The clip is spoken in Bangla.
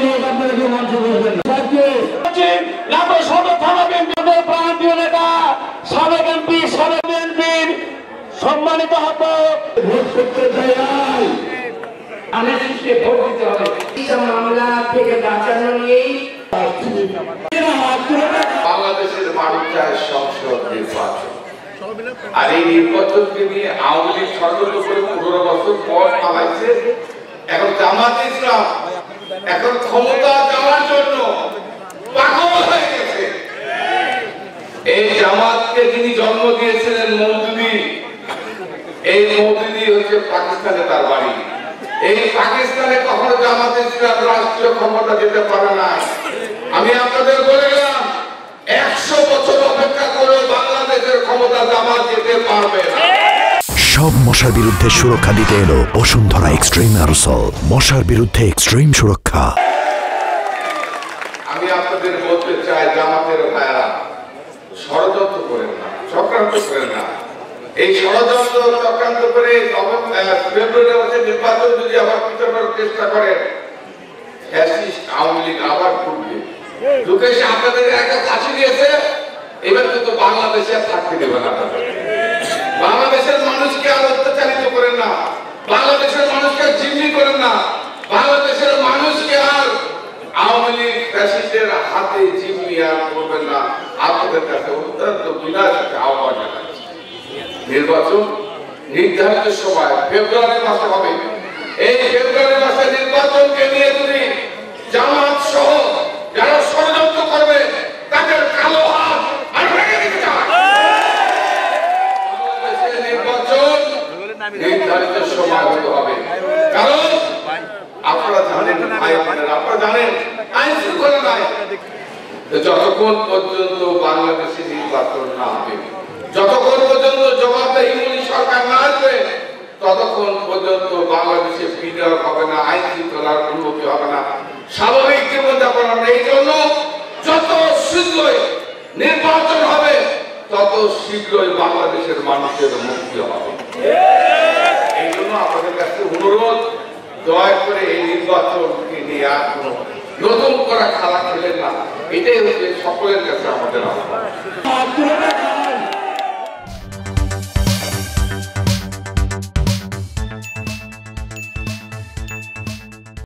লোক আপনাদেরকে মঞ্চ বলবেন নাটোর সদর থানা বিএনপির প্রান্তীয় নেতা সাবেক এমপি সাবেক বিএনপির সম্মানিত আহ্বায়ক ভোট করতে চাই আমি ভোট দিতে হবে মামলা থেকে বাঁচানো নিয়েই বাংলাদেশের মানুষ চায় সংসদ নির্বাচন আর এই নির্বাচনকে নিয়ে আওয়ামী লীগ ষড়যন্ত্র করে 15 বছর পর পালাইছে। এখন জামাতে ইসলাম এখন ক্ষমতা যাওয়ার জন্য পাগল হয়ে গেছে। এই জামাতকে যিনি জন্ম দিয়েছিলেন মওদুদি, এই মওদুদি হচ্ছে পাকিস্তানে তার বাড়ি। এই পাকিস্তানে কখনো জামাতে ইসলাম রাষ্ট্রীয় ক্ষমতা যেতে পারে না। আমি আপনাদের বলে গেলাম 100 বছর অপেক্ষা করে বাংলাদেশের ক্ষমতা জামাত যেতে পারবে না। সব মশার বিরুদ্ধে সুরক্ষা দিতে এলো বসুন্ধরা এক্সট্রিম অ্যারোসল, মশার বিরুদ্ধে এক্সট্রিম সুরক্ষা। আমি আপনাদের বলতে চাই জামাতের ভাইরা ষড়যন্ত্র করেন না, চক্রান্ত করেন না। এই ষড়যন্ত্র চক্রান্ত করে ফেব্রুয়ারি মাসে নির্বাচন যদি আবার পিছানোর চেষ্টা করেন, ফ্যাসিস্ট আওয়ামী লীগ আবার ফুটবে। লোকেশ আপনাদের একটা ফাঁসি দিয়েছে, এবার কিন্তু বাংলাদেশে থাকতে দেবে না। বাংলাদেশের মানুষকে আর অত্যাচারিত করেন না, বাংলাদেশের মানুষকে জিম্মি করেন না, বাংলাদেশের মানুষকে আর আওয়ামী লীগ ফ্যাসিস্টের হাতে জিম্মি আর করবেন না। আপনাদের কাছে অত্যন্ত বিনাশ আহ্বান জানাচ্ছি। নির্বাচন নির্ধারিত সময় ফেব্রুয়ারি মাসে হবে। এই ফেব্রুয়ারি মাসে নির্বাচনকে নিয়ে যদি জামাত সহ যারা ষড়যন্ত্র করবে তাদের কালো হাত আর ভেঙে দিতে চায়। নির্বাচন নির্ধারিত সময় হতে হবে, কারণ আপনারা জানেন আপনারা জানেন আইন শৃঙ্খলা নাই। যতক্ষণ পর্যন্ত বাংলাদেশে নির্বাচন না হবে, যতক্ষণ পর্যন্ত জবাবদিহিমূলক সরকার না আসবে, ততক্ষণ পর্যন্ত বাংলাদেশে বিনিয়োগ হবে না, আইন শৃঙ্খলার উন্নতি হবে না, স্বাভাবিক জীবনযাপন হবে। এই জন্য যত শীঘ্রই নির্বাচন হবে তত শীঘ্রই বাংলাদেশের মানুষের মুক্তি হবে। এই জন্য আপনাদের কাছে অনুরোধ, দয়া করে এই নির্বাচনকে নিয়ে আর কোনো নতুন করা খেলা খেলেন না। এটাই হচ্ছে সকলের কাছে আমাদের আহ্বান।